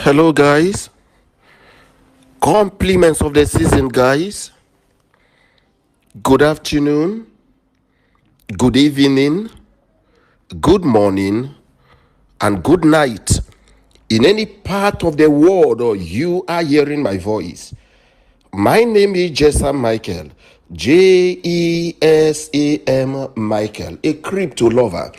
Hello, guys. Compliments of the season, guys. Good afternoon, good evening, good morning, and good night. In any part of the world or you are hearing my voice, my name is JESAM MICHAEL, JESAM MICHAEL, a crypto lover,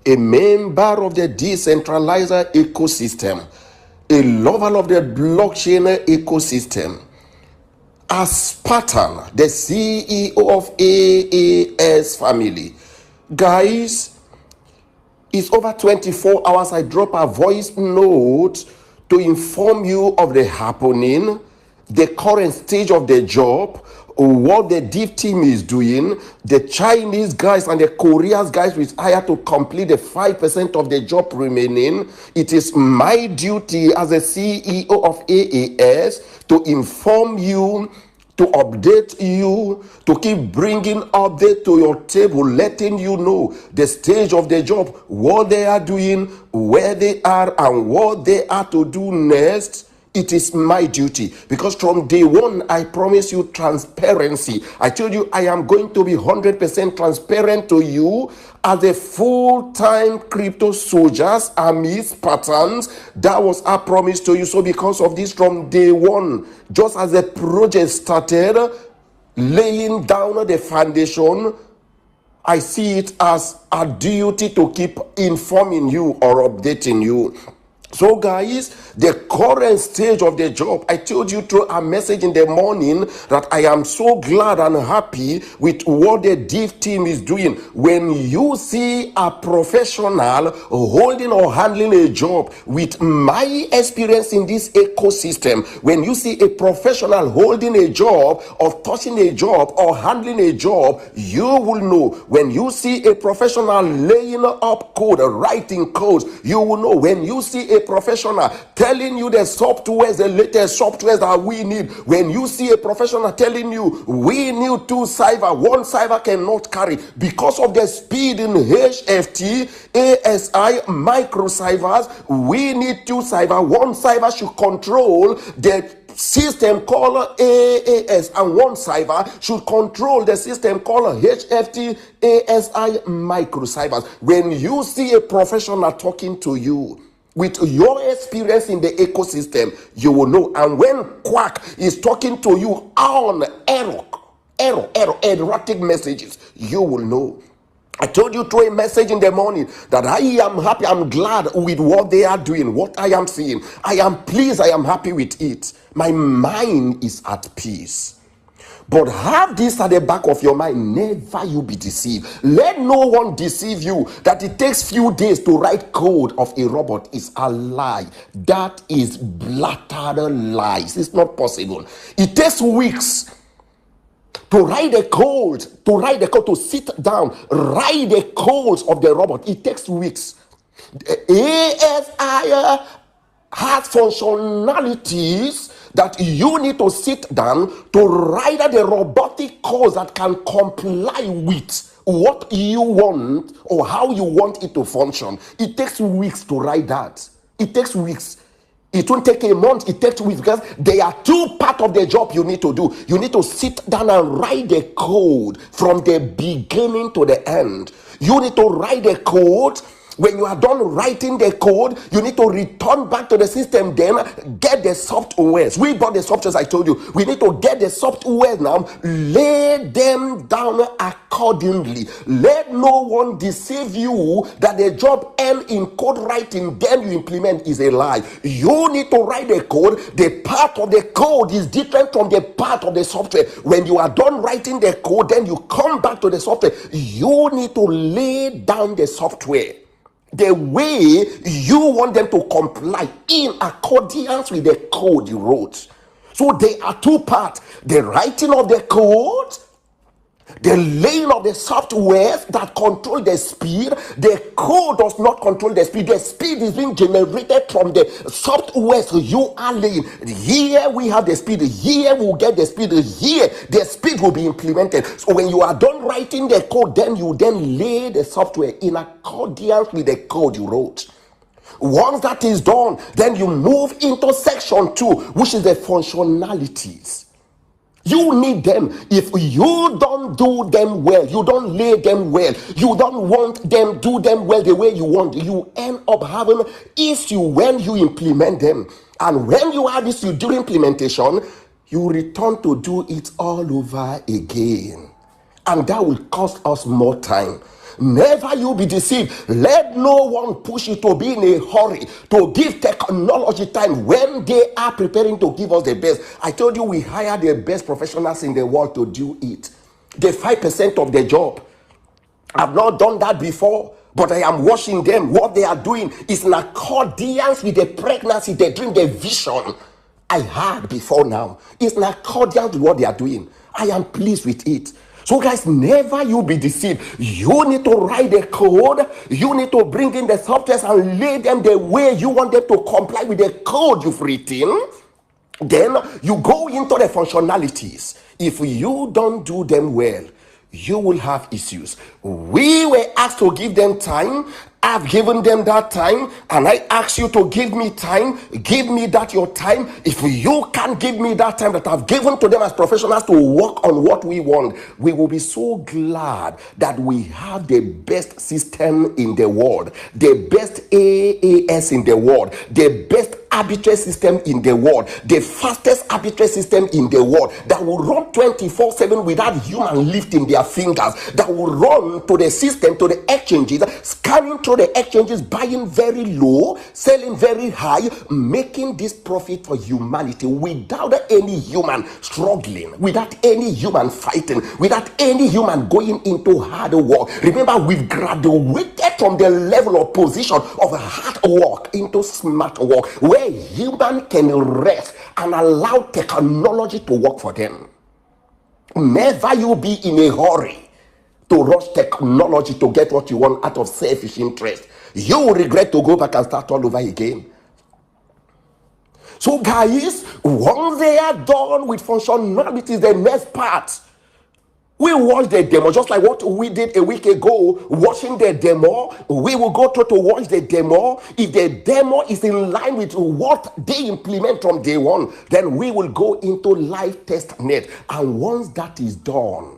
a member of the decentralized ecosystem, a lover of the blockchain ecosystem. As Spartan, the CEO of AAS family. Guys, it's over 24 hours. I drop a voice note to inform you of the happening, the current stage of the job, what the dev team is doing, the Chinese guys and the Korean guys which hired to complete the 5% of the job remaining. It is my duty as the CEO of AAS to inform you, to update you, to keep bringing update to your table, letting you know the stage of the job, what they are doing, where they are, and what they are to do next. It is my duty, because from day one I promise you transparency. I told you I am going to be 100% transparent to you as a full-time crypto soldiers, armies, patterns. That was our promise to you. So because of this, from day one, just as the project started, laying down the foundation, I see it as a duty to keep informing you or updating you. So guys, the current stage of the job, I told you through a message in the morning that I am so glad and happy with what the dev team is doing. When you see a professional holding or handling a job with my experience in this ecosystem, when you see a professional holding a job or touching a job or handling a job, you will know. When you see a professional laying up code, writing codes, you will know. When you see a professional telling you the softwares, the latest softwares that we need, when you see a professional telling you we need 2 cyber, 1 cyber cannot carry because of the speed in HFT, ASI, micro cybers, we need 2 cyber, 1 cyber should control the system called AAS, and 1 cyber should control the system called HFT, ASI, micro cybers. When you see a professional talking to you with your experience in the ecosystem, you will know. And when Quack is talking to you on erratic messages, you will know. I told you through a message in the morning that I am happy, I'm glad with what they are doing, what I am seeing. I am pleased, I am happy with it. My mind is at peace. But have this at the back of your mind, never you be deceived. Let no one deceive you that it takes few days to write code of a robot. Is a lie. That is blatant lies. It's not possible. It takes weeks to write the code, to sit down, write the codes of the robot. It takes weeks. ASI has functionalities that you need to sit down to write the robotic codes that can comply with what you want or how you want it to function. It takes weeks to write that. It takes weeks. It won't take a month, it takes weeks, because there are 2 parts of the job you need to do. You need to sit down and write the code from the beginning to the end. You need to write the code. When you are done writing the code, you need to return back to the system, then get the softwares. We bought the softwares, I told you. We need to get the software now, lay them down accordingly. Let no one deceive you that the job end in code writing, then you implement, is a lie. You need to write the code. The part of the code is different from the part of the software. When you are done writing the code, then you come back to the software. You need to lay down the software the way you want them to comply in accordance with the code you wrote. So there are 2 parts: the writing of the code, the laying of the software that control the speed. The code does not control the speed. The speed is being generated from the software you are laying. Here we have the speed. Here we'll get the speed. Here the speed will be implemented. So when you are done writing the code, then you then lay the software in accordance with the code you wrote. Once that is done, then you move into section 2, which is the functionalities. You need them. If you don't do them well, you don't lay them well, you don't want them, do them well the way you want, you end up having issue when you implement them. And when you have issue during implementation, you return to do it all over again. And that will cost us more time. Never you be deceived. Let no one push you to be in a hurry to give technology time when they are preparing to give us the best. I told you we hire the best professionals in the world to do it. The 5% of the job. I've not done that before, but I am watching them. What they are doing is in accordance with the pregnancy, the dream, the vision I had before now. It's in accordance with what they are doing. I am pleased with it. So guys, never you be deceived. You need to write the code. You need to bring in the softwares and lay them the way you want them to comply with the code you've written. Then you go into the functionalities. If you don't do them well, you will have issues. We were asked to give them time. I've given them that time, and I ask you to give me time. Give me that your time. If you can't give me that time that I've given to them as professionals to work on what we want, we will be so glad that we have the best system in the world, the best AAS in the world, the best arbitrage system in the world, the fastest arbitrage system in the world, that will run 24/7 without human lifting their fingers, that will run to the system, to the exchanges, scanning through the exchanges, buying very low, selling very high, making this profit for humanity without any human struggling, without any human fighting, without any human going into hard work. Remember, we've graduated from the level of position of hard work into smart work, where human can rest and allow technology to work for them. Never you be in a hurry to rush technology to get what you want out of selfish interest. You will regret to go back and start all over again. So guys, once they are done with functionalities, the next part, we watch the demo, just like what we did a week ago, watching the demo. We will go through to watch the demo. If the demo is in line with what they implement from day one, then we will go into live test net. And once that is done,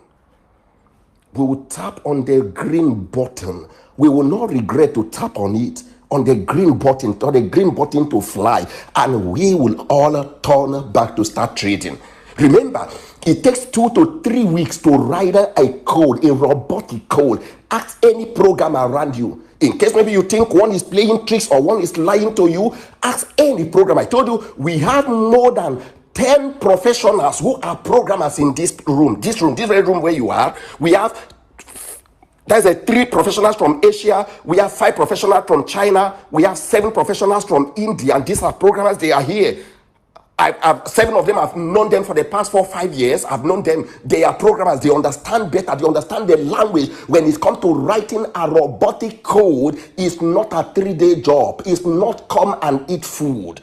we will tap on the green button. We will not regret to tap on it, on the green button, or the green button to fly, and we will all turn back to start trading. Remember, it takes 2 to 3 weeks to write a code, a robotic code. Ask any program around you. In case maybe you think one is playing tricks or one is lying to you, ask any program. I told you, we have more than 10 professionals who are programmers in this very room where you are. We have, there's 3 professionals from Asia. We have 5 professionals from China. We have 7 professionals from India. And these are programmers, they are here. 7 of them, I've known them for the past 4 or 5 years. I've known them. They are programmers. They understand better. They understand the language. When it comes to writing a robotic code, it's not a 3-day job. It's not come and eat food.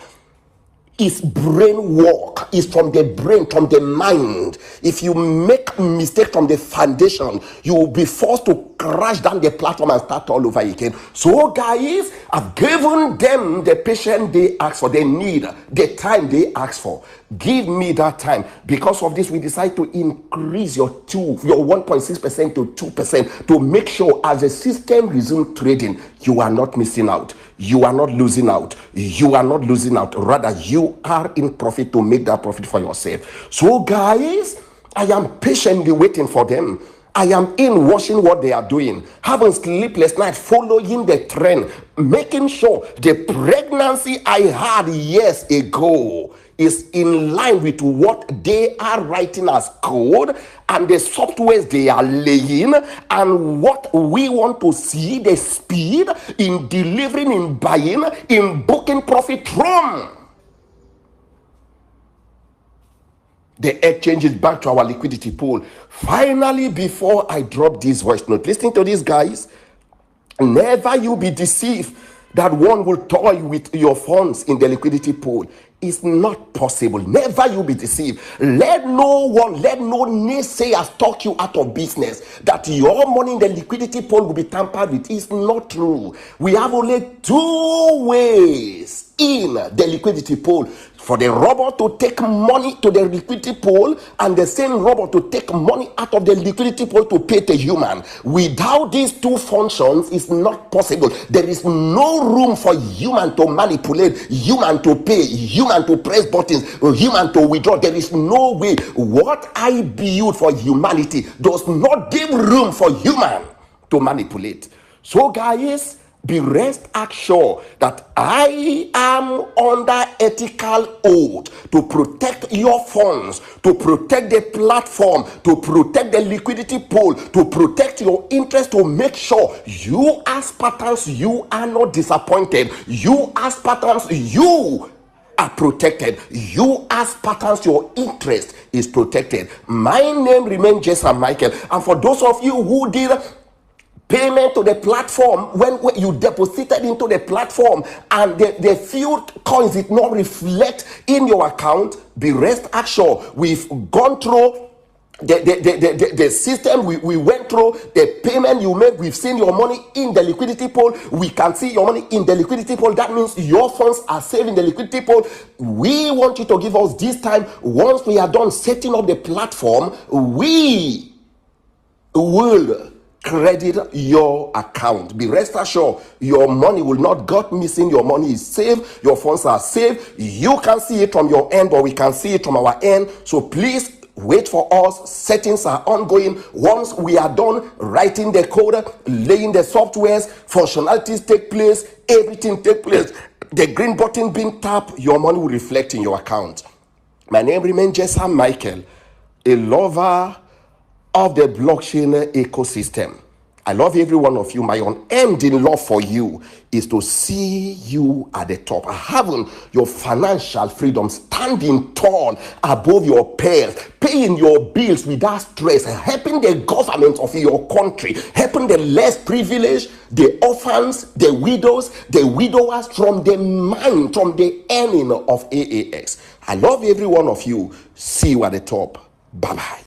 It's brain work. It's from the brain, from the mind. If you make mistake from the foundation, you will be forced to crash down the platform and start all over again. So guys, I've given them the patience they ask for, they need, the time they ask for. Give me that time. Because of this, we decide to increase your 1.6% to 2% to make sure as the system resumes trading, you are not missing out. You are not losing out. You are not losing out. Rather, you are in profit to make that profit for yourself. So guys, I am patiently waiting for them. I am in watching what they are doing, having sleepless night, following the trend, making sure the pregnancy I had years ago is in line with what they are writing as code and the softwares they are laying and what we want to see, the speed in delivering, in buying, in booking profit from. The exchange is back to our liquidity pool. Finally, before I drop this voice note, listening to these guys, never you be deceived that one will toy with your funds in the liquidity pool. It's not possible. Never you be deceived. Let no naysayers talk you out of business that your money in the liquidity pool will be tampered with. It's not true. We have only two ways in the liquidity pool: for the robot to take money to the liquidity pool, and the same robot to take money out of the liquidity pool to pay the human. Without these two functions, it's not possible. There is no room for human to manipulate, human to pay, human to press buttons, human to withdraw. There is no way. What I build for humanity does not give room for human to manipulate. So guys, be rest assured that I am under ethical oath to protect your funds, to protect the platform, to protect the liquidity pool, to protect your interest, to make sure you as patterns, you are not disappointed. You as patterns, you are protected. You as patterns, your interest is protected. My name remains JESAM Michael. And for those of you who did payment to the platform, when you deposited into the platform and the few coins did not reflect in your account, be rest assured we've gone through the system. We went through the payment you made. We've seen your money in the liquidity pool. We can see your money in the liquidity pool. That means your funds are saved in the liquidity pool. We want you to give us this time. Once we are done setting up the platform, we will credit your account. Be rest assured your money will not go missing. Your money is safe. Your funds are safe. You can see it from your end, but we can see it from our end. So please wait for us. Settings are ongoing. Once we are done writing the code, laying the softwares, functionalities take place, everything take place, the green button being tapped, your money will reflect in your account. My name remains JESAM Michael, a lover of the blockchain ecosystem. I love every one of you. My unending love for you is to see you at the top, having your financial freedom, standing tall above your peers, paying your bills without stress, helping the government of your country, helping the less privileged, the orphans, the widows, the widowers, from the mine, from the earning of AAX. I love every one of you. See you at the top. Bye-bye.